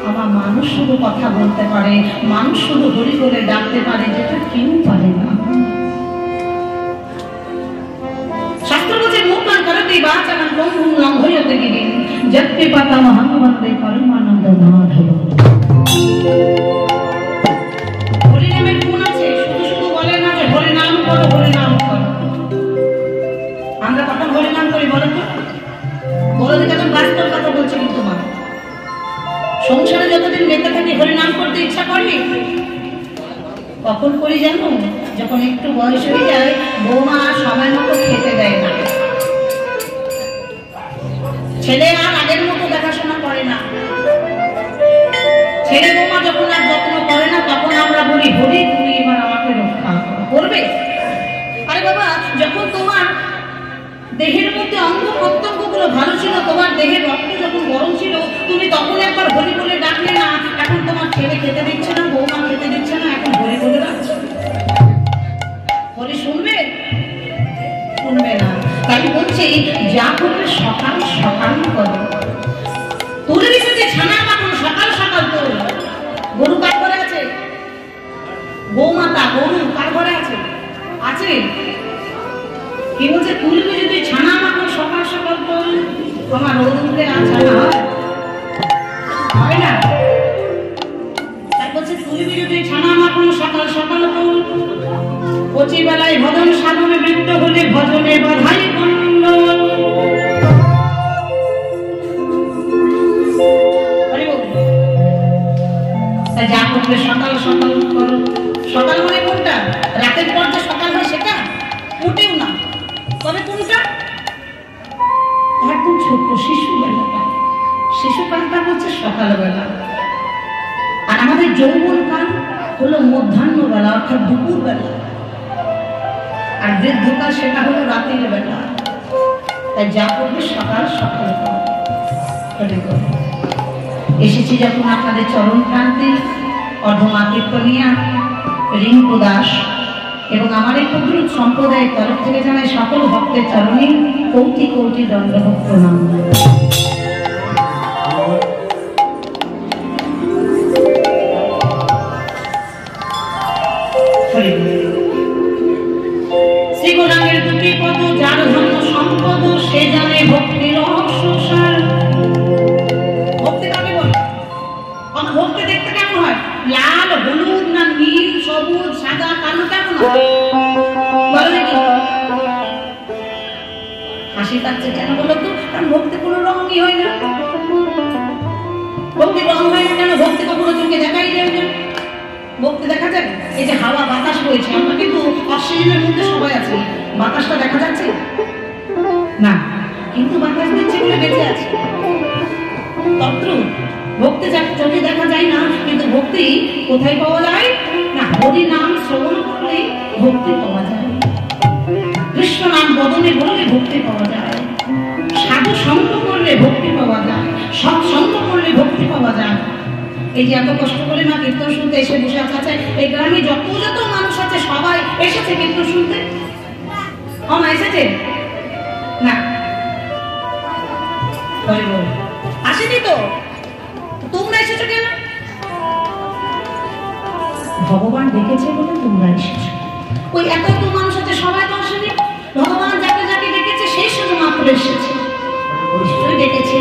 আমার মানুষ শুধু কথা বলতে পারে, মানুষ শুধু হরি করে ডাকতে পারে, যেটা কেউ পারে না। শাস্ত্র বলছে মুখ কান করতে বাচারণ লঙ্ঘন লঙ্ঘয়তে গিরি যত্তে পাতা মহানবন্দে পরমানন্দ মাধব। হরি নামের গুণ আছে, শুধু শুধু বলে না যে হরি নাম করো, হরি নাম করো। আমরা কখন হরি নাম করি বলেন তো? বলো দেখে তো বাস্তব কথা বলছি কিন্তু মা। সংসারে যতদিন বেঁচে থাকি হরি নাম করতে ইচ্ছা করবি? কখন করি জানো? যখন একটু বয়স হয়ে যায়, বৌমা সময় মতো খেতে দেয় না, ছেলে আর আগের মতো দেখাশোনা করে না, ছেলে বৌমা যখন আর যত্ন করে না, তখন আমরা বলি হরি তুমি এবার আমাকে রক্ষা করবে। আরে বাবা, যখন তোমার দেহের মধ্যে অঙ্গ প্রত্যঙ্গ গুলো ভালো ছিল, তোমার দেহের রক্ত যখন গরম ছিল, তুমি তখন একবার হরি বলে ডাকলে না। এখন তোমার ছেলে খেতে দিচ্ছে না, বৌমা খেতে দিচ্ছে না, এখন হরি বলে ডাকছে। হরি শুনবে? শুনবে না। তাই বলছি যা করবে সকাল সকাল করো। তুলে যদি ছানা মাখন সকাল সকাল তো গরু কার ঘরে আছে? গৌমাতা গরু কার ঘরে আছে? আছে। কি বলছে? তুলবি যদি ছানা মাখন সকাল সকাল তো আমার রোদে আর ছানা হয় না। তাই বলছে তুলবি যদি ছানা মাখন সকাল সকাল তো কচি বেলায় ভজন সাধনে বৃত্ত হলে ভজনে বাধাই বন্ধ। যা করবে সকাল সকাল করো। সকাল মানে কোনটা? রাতের পর যে সকাল হয় সেটা মোটেও না। তবে কোনটা? একদম ছোট্ট শিশুবেলাটা। শিশুকালটা হচ্ছে সকালবেলা, আর আমাদের যৌবনকাল হলো মধ্যাহ্নবেলা অর্থাৎ দুপুরবেলা, আর বৃদ্ধকাল সেটা হলো রাতের বেলা। তাই যা করবে সকাল সকাল করো। এসেছি যখন আপনাদের চরণ ক্রান্তি অর্ধমা কীর্তনিয়া রিঙ্কু দাস এবং আমার এই প্রভৃত সম্প্রদায়ের তরফ থেকে জানাই সকল ভক্তের চরণে কোটি কোটি দণ্ডবত প্রণাম। শ্রী গৌরাঙ্গের দুটি পদ যার ধন্য সম্পদ সে জানে ভক্তির রহস্যসার। ভক্তি কাকে বলে? ভক্তি দেখতে কেমন হয়? লাল, হলুদ না নীল, সবুজ, সাদা, কালো কেমন হয়? বলো দেখি। হাসি পাচ্ছে কেন বলো তো? কারণ ভক্তি কোনো রঙই হয় না। ভক্তি রং হয় না কেন? ভক্তি কখনো চোখে দেখাই যায় না। ভক্তি দেখা যাবে? এই যে হাওয়া বাতাস বইছে, আমরা কিন্তু অক্সিজেনের মধ্যে সবাই আছি, বাতাসটা দেখা যাচ্ছে না, কিন্তু বাতাস দিচ্ছে বলে বেঁচে আছে। তত্র ভক্তি চোখে দেখা যায় না, কিন্তু ভক্তি কোথায় পাওয়া যায়? না, হরি নাম শ্রবণ করলে ভক্তি পাওয়া যায়, কৃষ্ণ নাম বদনে বললে ভক্তি পাওয়া যায়, সাধু সঙ্গ করলে ভক্তি পাওয়া যায়, সৎসঙ্গ করলে ভক্তি পাওয়া যায়। এই যে এত কষ্ট করে না কীর্তন শুনতে এসে বসে আছে, এই গ্রামে যত যত মানুষ আছে সবাই এসেছে কীর্তন শুনতে। আমার এসেছে না? আসেনি তো? তোমরা এসেছো কেন? ভগবান ডেকেছে বলে তোমরা এসেছো। ওই এত এত মানুষ আছে সবাই তো আসেনি। ভগবান যাকে যাকে ডেকেছে সেই শুধুমাত্র এসেছে। নিশ্চয়ই ডেকেছে।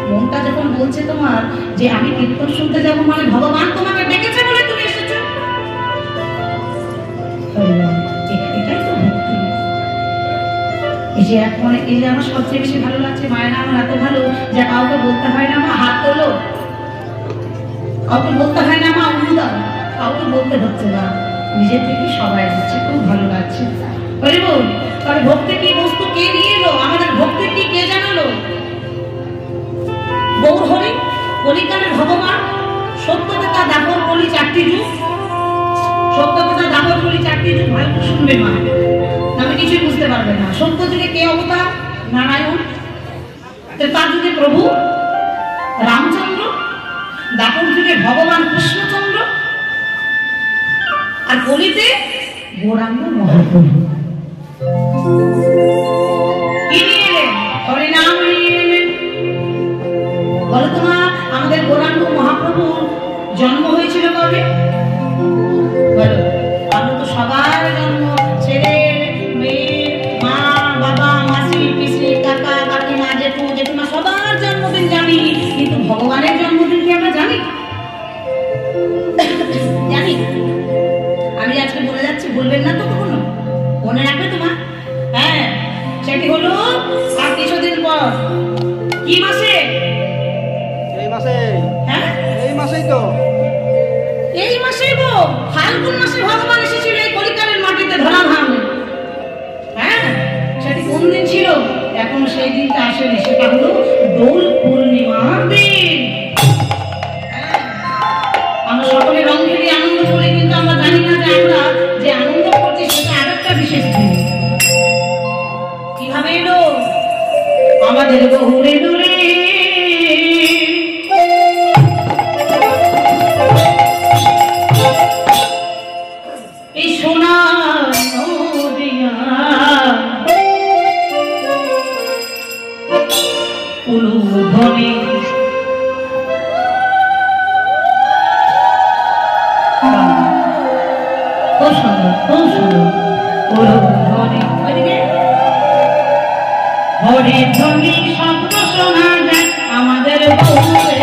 মনটা যখন বলছে তোমার যে আমি কীর্তন শুনতে যাবো, মানে ভগবান তোমাকে ডেকেছে বলে তুমি এসেছো। এটাই তো ভক্তি। এই যে এক মনে, এই যে আমার সবচেয়ে বেশি ভালো লাগছে, মায়ের আমার এত ভালো যে কাউকে বলতে হয় না মা হাত তোলো, কাউকে বলতে হয় না মা উড়ু দাও, কাউকে বলতে হচ্ছে না, নিজের থেকে সবাই হচ্ছে। খুব ভালো লাগছে। বলি বল, তাহলে ভক্তি কি বস্তু কে নিয়ে এলো? আমাদের ভক্তি কি কে জানালো? গৌর হরি, কলিকালের ভগবান, সত্যকথা দাপর কলি চারটি যুগ, সত্যকথা দাপর কলি চারটি যুগ। ভালো করে শুনবে মা, আমি কিছুই বুঝতে পারবে না। সত্য যুগে কে অবতার? নারায়ণ। তার যুগে প্রভু রামচন্দ্র, দাপর যুগে ভগবান কৃষ্ণচন্দ্র, আর কলিতে গৌরাঙ্গ মহাপ্রভু। কি নিয়ে এলেন? হরিনাম নিয়ে এলেন। বলো তোমা, আমাদের গৌরাঙ্গ মহাপ্রভু মহাপ্রভুর জন্ম হয়েছিল কবে বলো? আমরা তো সবার জন্ম ছেলের মেয়ের মা বাবা মাসি পিসি কাকা কাকিমা জেঠু জেঠিমা সবার জন্মদিন জানি, কিন্তু ভগবানের জন্মদিন কি আমরা জানি? জানি? আমি আজকে বলে যাচ্ছি, বলবেন না তো কখনো? মনে রাখবে তোমার? হ্যাঁ, সেটি হলো আর কিছুদিন পর। কি মাসে? এই মাসে। হ্যাঁ, এই মাসেই তো। এই মাসেই গো, ফাল্গুন মাসে ভগবান এসেছিল এই কলিকালের মাটিতে ধরাধাম। হ্যাঁ, সেটি কোন দিন ছিল? এখন সেই দিনটা আসেনি, সেটা হলো দোল পূর্ণিমার দিন। আমরা সকলে রং খেলি আনন্দ করি, কিন্তু আমরা জানি না যে আমরা যে আনন্দ করছি সেটা আরেকটা বিশেষ দিন। কিভাবে এলো? আমাদের বহুরে দূরে এই সোনার নদিয়া উলুধ্বনি খুব সুন্দর, খুব সুন্দর উলুধ্বনি। ওইদিকে হরির ধ্বনি শব্দ শোনা যায় আমাদের বহুরে।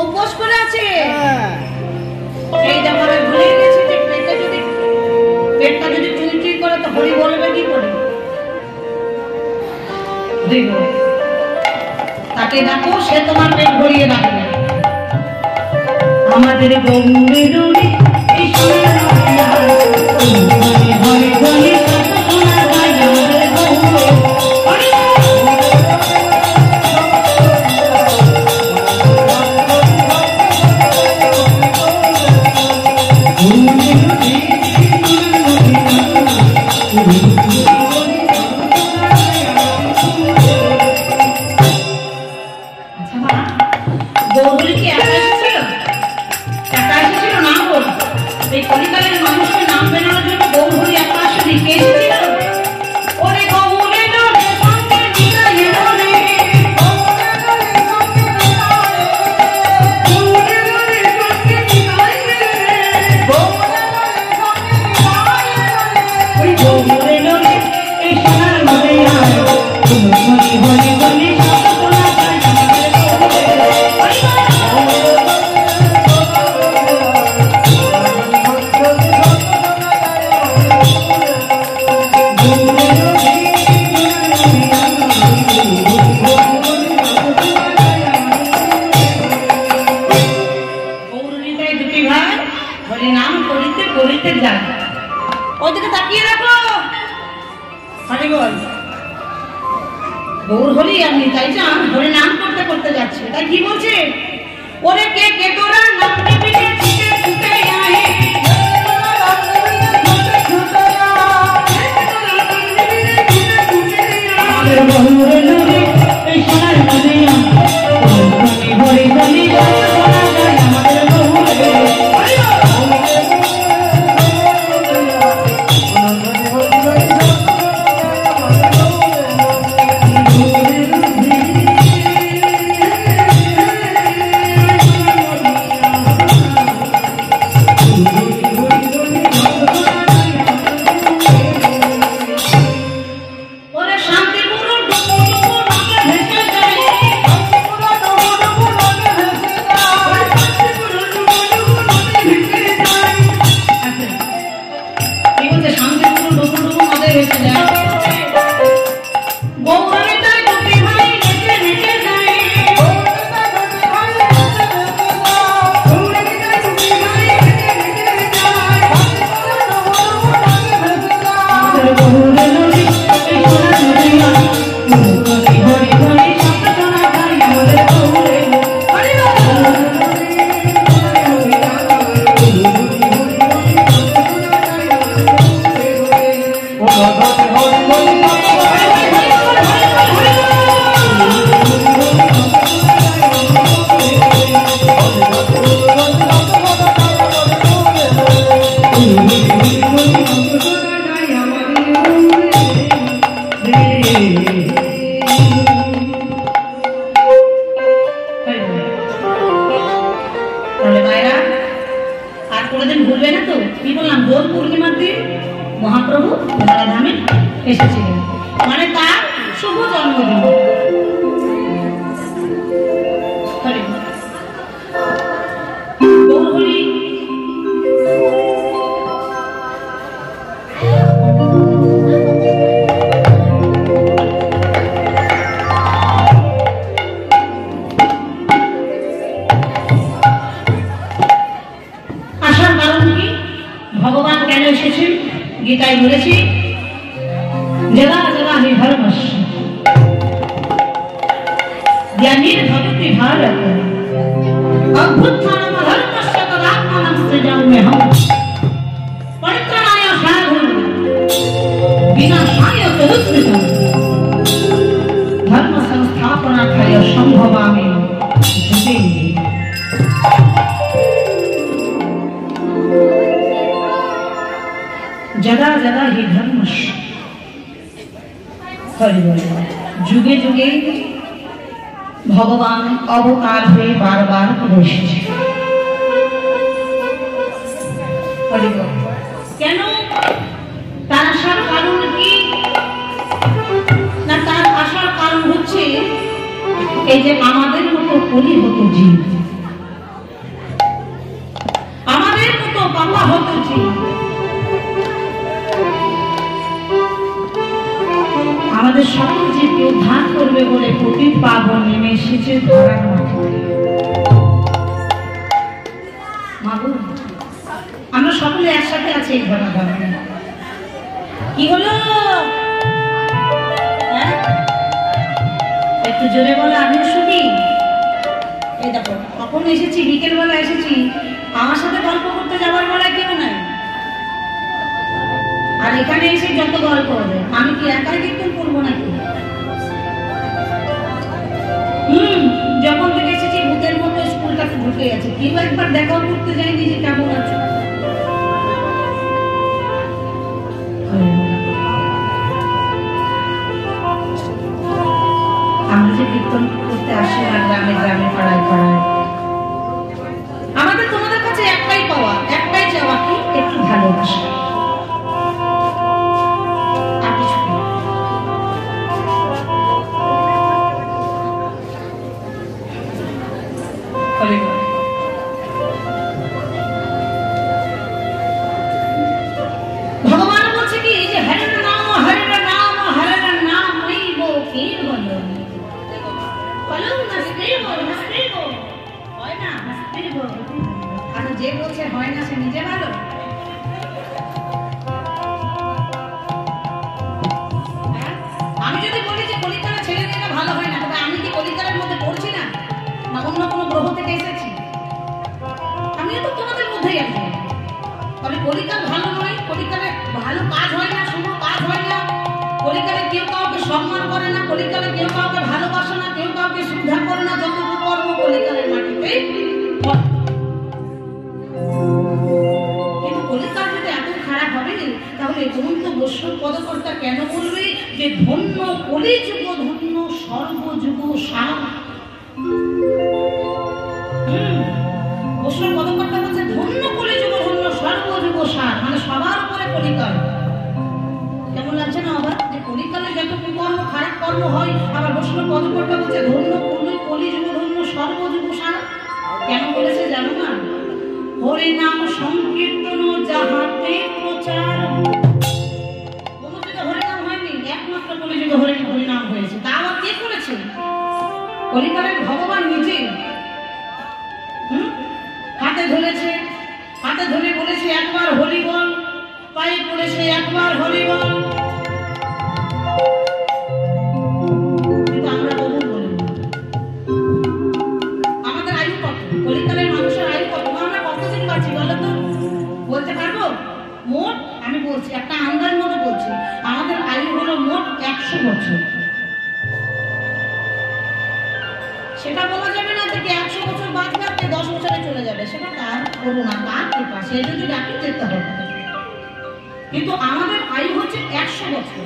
উপবাস করে আছে। এই দেখো আমি ভুলে গেছি যে পেটটা যদি চুই করে তো হরি বলবে কি করে? দেখো তাকে ডাকো, সে তোমার পেট ভরিয়ে রাখবে। আমাদের গৌরে দৌড়ে এই সোনার ঘরে ঘরে সোনা গায় আমাদের গৌরে। গৌর হলি আপনি তাই যান ধরে নাম করতে করতে যাচ্ছে, তাই কি বলছে? ওরে কে কে তোরা নামতে পিঠে ছুটে ছুটে আয়, আমাদের বহুরে লুরে এই সোনার নদিয়া হরি হরি সোনা গায় আমাদের বহুরে। দোল পূর্ণিমার দিন মহাপ্রভু ধরাধামে এসেছিলেন, মানে তার শুভ জন্মদিন। গৌরহরি আসার কারণ কি, ভগবান কেন এসেছেন গীতায় বলেছি, জগা জগা হি ধর্মস্য জ্ঞানীর ভবতি ভারত অভ্যুত্থানম ধর্মস্য তদাত্মানম সৃজাম্যহম পরিত্রাণায় সাধুন বিনাশায় তদুত্থিতম ধর্ম সংস্থাপনার্থায় সম্ভবামি যুগে যুগে। जगा जगा ही धर्मस्য যুগে যুগে ভগবান অবতার হয়ে বারবার করে এসেছে। কেন তার আসার কারণ কি না, তার আসার কারণ হচ্ছে এই যে আমাদের মতো কলি হতো জীব, আমাদের মতো পাপা হতো জীব, আমাদের সকল জীবকে উদ্ধার করবে বলে পতিত পাবন নেমে এসেছে ধরার মাঠে। মাগো, আমরা সকলে একসাথে আছি এই ধরা ধামে। কি হলো একটু জোরে বলে, আমিও শুনি। এই দেখো কখন এসেছি, বিকেল বেলা এসেছি, আমার সাথে গল্প করতে যাওয়ার বেলায় কেউ নাই, আর এখানে এসে যত গল্প হবে, আমি কি একাই কীর্তন করবো নাকি? যখন থেকে এসেছি ভূতের মতো স্কুলটাকে ঢুকে গেছে, কেউ একবার দেখাও করতে যায়নি যে কেমন আছে। আমরা যে কীর্তন করতে আসি না গ্রামে গ্রামে পাড়ায় পাড়ায়, আমাদের তোমাদের কাছে একটাই পাওয়া, একটাই চাওয়া, কি একটু ভালোবাসা। ভগবান বলছে কি যে হরের নাম হরের নাম হরের নাম লইব কেবল, বলো নাস্তেব নাস্তেব, হয় না নাস্তেব। আর যে বলছে হয় না সে নিজে ভালো। আমি যদি বলি যে কলিকালে ছেলে মেয়েরা ভালো হয় না, তবে আমি কি কলিকালের মধ্যে পড়ছি না, না অন্য কোনো গ্রহ থেকে এসেছি? আমিও তো তোমাদের মধ্যেই আছি। তবে কলিকাল ভালো নয়, কলিকালে ভালো কাজ হয় না, শুভ কাজ হয় না, কলিকালে কেউ কাউকে সম্মান করে না, কলিকালে কেউ কাউকে ভালোবাসে না, কেউ কাউকে শ্রদ্ধা করে না, যতটুকু কর্ম কলিকালের মাটিতে। কিন্তু কলিকাল যদি এত খারাপ হবে, তাহলে ধন্য বৈষ্ণব পদকর্তা কেন বলবে যে ধন্য কলিযুগ ধন্য সর্বযুগ সার? বৈষ্ণব পদকর্তা বলছে ধন্য কলিযুগ ধন্য সর্বযুগ সার, মানে সবার উপরে কলিকাল। কেমন লাগছে না আবার যে কলিকালে যত কুকর্ম খারাপ কর্ম হয়, আবার বৈষ্ণব পদকর্তা বলছে ধন্য কলিযুগ ধন্য সর্বযুগ সার। কেন বলেছে জানো না? হরি নাম সংকীর্তন যাহাতে প্রচার। কোন যুগে হরি নাম হয়নি, একমাত্র কলিযুগে হরি নাম হয়েছে। তা আবার কে করেছে? কলিকালের ভগবান নিজে হাতে ধরেছে, হাতে ধরে বলেছে একবার হরি বল, পায়ে পড়েছে একবার হরি বল। কিন্তু আমরা বলুন বলি আমাদের আয়ু কত? কলিকালের মানুষের আয়ু কত? আমরা কতদিন বাঁচি বলো তো? বলতে পারবো? মোট আমি বলছি, একটা আন্দাজ মতো বলছি, আমাদের আয়ু হলো মোট 100 বছর। সেটা বলা যাবে না যে 100 বছর বাঁচবে আর 10 বছরে চলে যাবে, সেটা তার করুণা, তার কৃপা, সেই যদি ডাকি যেতে হবে। কিন্তু আমাদের আয়ু হচ্ছে 100 বছর।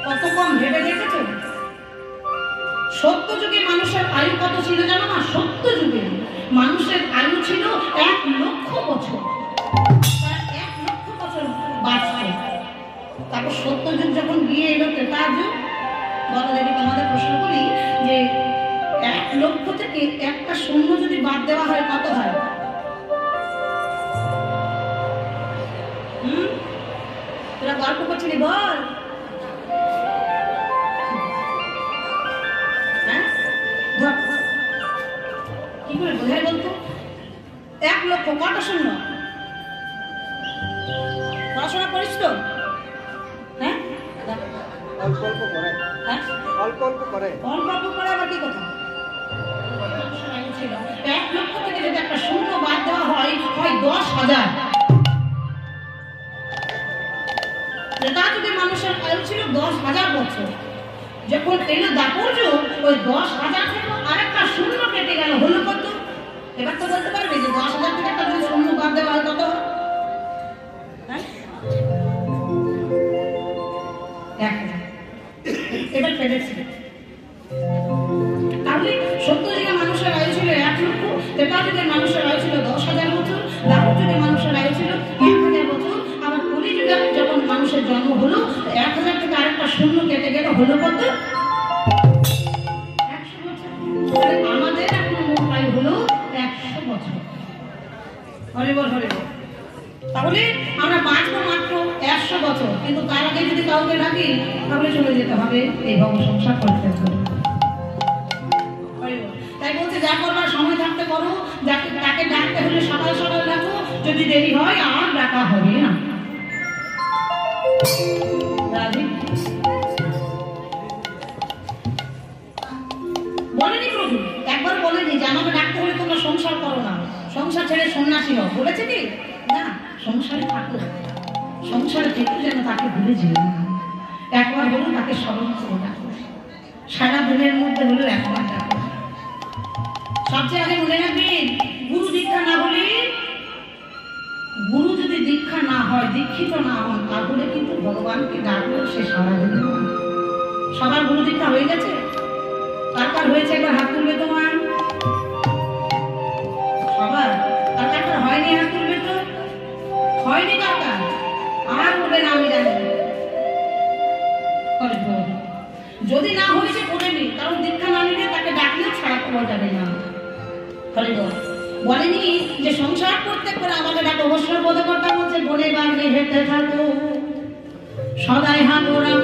কত কম ভেবে দেখেছো? সত্য যুগে মানুষের আয়ু কত ছিল জানো না? সত্য যুগে মানুষের আয়ু ছিল 1 লক্ষ বছর। 1 লক্ষ বছর বলো দেখি তোমাদের প্রশ্ন করি যে 1 লক্ষ থেকে একটা শূন্য যদি বাদ দেওয়া হয় কত হয়? তোরা গল্প করছিলি বল। হ্যাঁ কি করে বোঝাই বলতো? 1 লক্ষ কত শূন্য? পড়াশোনা করিস তো? হ্যাঁ অল্প অল্প করে। হ্যাঁ অল্প অল্প করে। অল্প অল্প করে আবার কি কথা? 1 লক্ষ থেকে যদি একটা শূন্য বাদ দেওয়া হয় 10,000। তা যদি মানুষের আয়ু ছিল 10,000 বছর, যখন এলো দাপর যুগ ওই 10,000 থেকে আরেকটা শূন্য কেটে গেল, হলো কত? এবার তো বলতে পারবে যে 10,000 থেকে একটা যদি শূন্য বাদ দেওয়া হয় কত? এবার পেরেছি। তাহলে 70 যুগে মানুষের আয়ু ছিল 1 লক্ষ, তেতা যুগে মানুষের আয়ু ছিল 10,000 বছর, দাপর যুগে মানুষের আয়ু ছিল 1,000 বছর, আবার কলি যুগে যখন মানুষের জন্ম হলো 1,000 থেকে আরেকটা শূন্য কেটে গেল, হলো কত? 100 বছর। তাহলে আমাদের এখন মোট আয়ু হলো 100 বছর। হরে বল হরে বল। তাহলে আমরা বাঁচবো মাত্র 100 বছর, কিন্তু তার আগে যদি কাউকে ডাকি তাহলে চলে যেতে হবে, এই ভব সংসার করতে হবে। তাই বলছে যা করবার সময় থাকতে করো, যাকে তাকে ডাকতে হলে সকাল সকাল ডাকো, যদি দেরি হয় আর ডাকা হবে না। বলেনি প্রভু, একবার বলেনি যে আমাকে ডাকতে হলে তোমরা সংসার করো না, সংসার ছেড়ে সন্ন্যাসী হও, বলেছে কি? না, সংসারে থাকো, সংসারে থেকে যেন তাকে ভুলে যেও না। একবার হলো তাকে স্মরণ করে ডাকো, সারা দিনের মধ্যে হলো একবার ডাকো। সবচেয়ে আগে মনে রাখবেন, গুরু দীক্ষা না হলে, গুরু যদি দীক্ষা না হয়, দীক্ষিত না হন, তাহলে কিন্তু ভগবানকে ডাকলেও সে সারা দিবে না। সবার গুরু দীক্ষা হয়ে গেছে? কার কার হয়েছে একবার হাত তুলবে তোমার? সবার? আর কার কার হয়নি হাত তুলবে তো? হয়নি কার কার? আর বলবে না আমি জানি। যদি না হয়েছে করেনি, কারণ দীক্ষা না নিলে তাকে ডাকলেও ছাড়া পাওয়া যাবে না। বলেনি যে সংসার করতে করে আমাকে ডাকো, অবসর বোধকর্তা বলছে বনে বাগনে হেঁটে থাকো, সদাই হাঁটো রাম